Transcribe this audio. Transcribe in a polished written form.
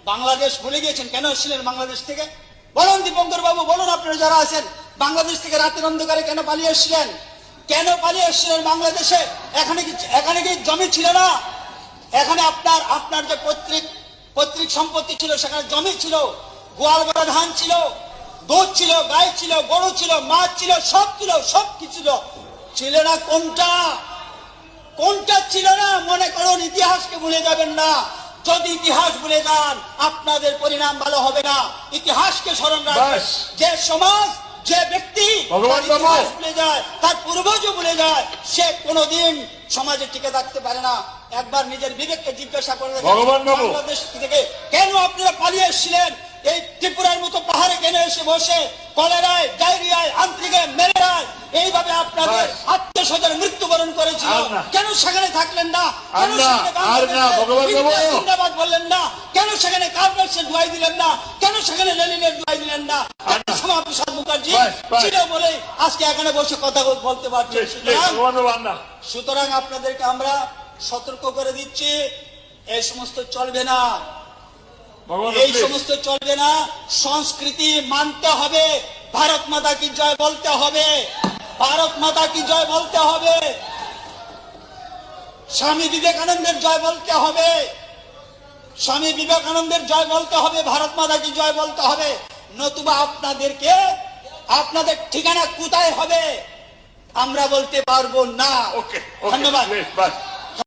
বাংলাদেশ ভুলে গিয়েছেন? কেন এসেছিলেন বাংলাদেশ থেকে? বলুন দীপঙ্কর বাবু, বলুন আপনারা যারা আছেন, বাংলাদেশ থেকে রাতের অন্ধকারে কেন পালিয়ে এসেছিলেন? কেন পালিয়ে এসেছিলেন বাংলাদেশে? এখানে কি জমি ছিল না? এখানে আপনার যে পৈতৃক সম্পত্তি ছিল, সেখানে জমি ছিল, গোয়াল গড়া ধান ছিল, দুধ ছিল, গাই ছিল, গরু ছিল, মাছ ছিল, সব ছিল, সব কিছু ছিল না। কোনটা ছিল না? মনে করুন, ইতিহাসকে ভুলে যাবেন না। যদি ইতিহাস ভুলে যান, আপনাদের পরিণাম ভালো হবে না। ইতিহাসকে স্মরণ রাখবেন। যে সমাজ, যে ব্যক্তি ইতিহাস ভুলে যায়, তার পূর্বজও ভুলে যায়, সে কোনোদিন সমাজে টিকে থাকতে পারে না। একবার নিজের বিবেককে জিজ্ঞাসা করে বাংলাদেশ থেকে কেন আপনারা পালিয়ে এসেছিলেন? এই ত্রিপুরার মতো পাহাড়ে কেন এসে বসে কলেরায়, ডায়রিয়ায়, আন্ত্রিকে, ম্যালেরিয়ায় এইভাবে আপনাদের আত্মীয়-স্বজন মৃত্যুবরণ করেছিল? কেন সেখানে থাকলেন না? কেন জিন্দাবাদ বললেন না? কেন সেখানে কার্লমার্ক্সের দোহাই দিলেন না? কেন সেখানে লেনিনের দোহাই দিলেন না? শ্যামাপ্রসাদ মুখার্জি ছিল বলে আজকে এখানে বসে কথা বলতে পারছেন। সুতরাং আপনাদেরকে আমরা সতর্ক করে দিচ্ছি, এই সমস্ত চলবে না, এই সমস্ত চলবে না। সংস্কৃতি মানতে হবে, ভারত মাতা কি জয় বলতে হবে, ভারত মাতা কি জয় বলতে হবে, স্বামী বিবেকানন্দের জয় বলতে হবে, স্বামী বিবেকানন্দের জয় বলতে হবে, ভারত মাতা কি জয় বলতে হবে। নতুবা আপনাদের ঠিকানা কোথায় হবে আমরা বলতে পারবো না। ধন্যবাদ।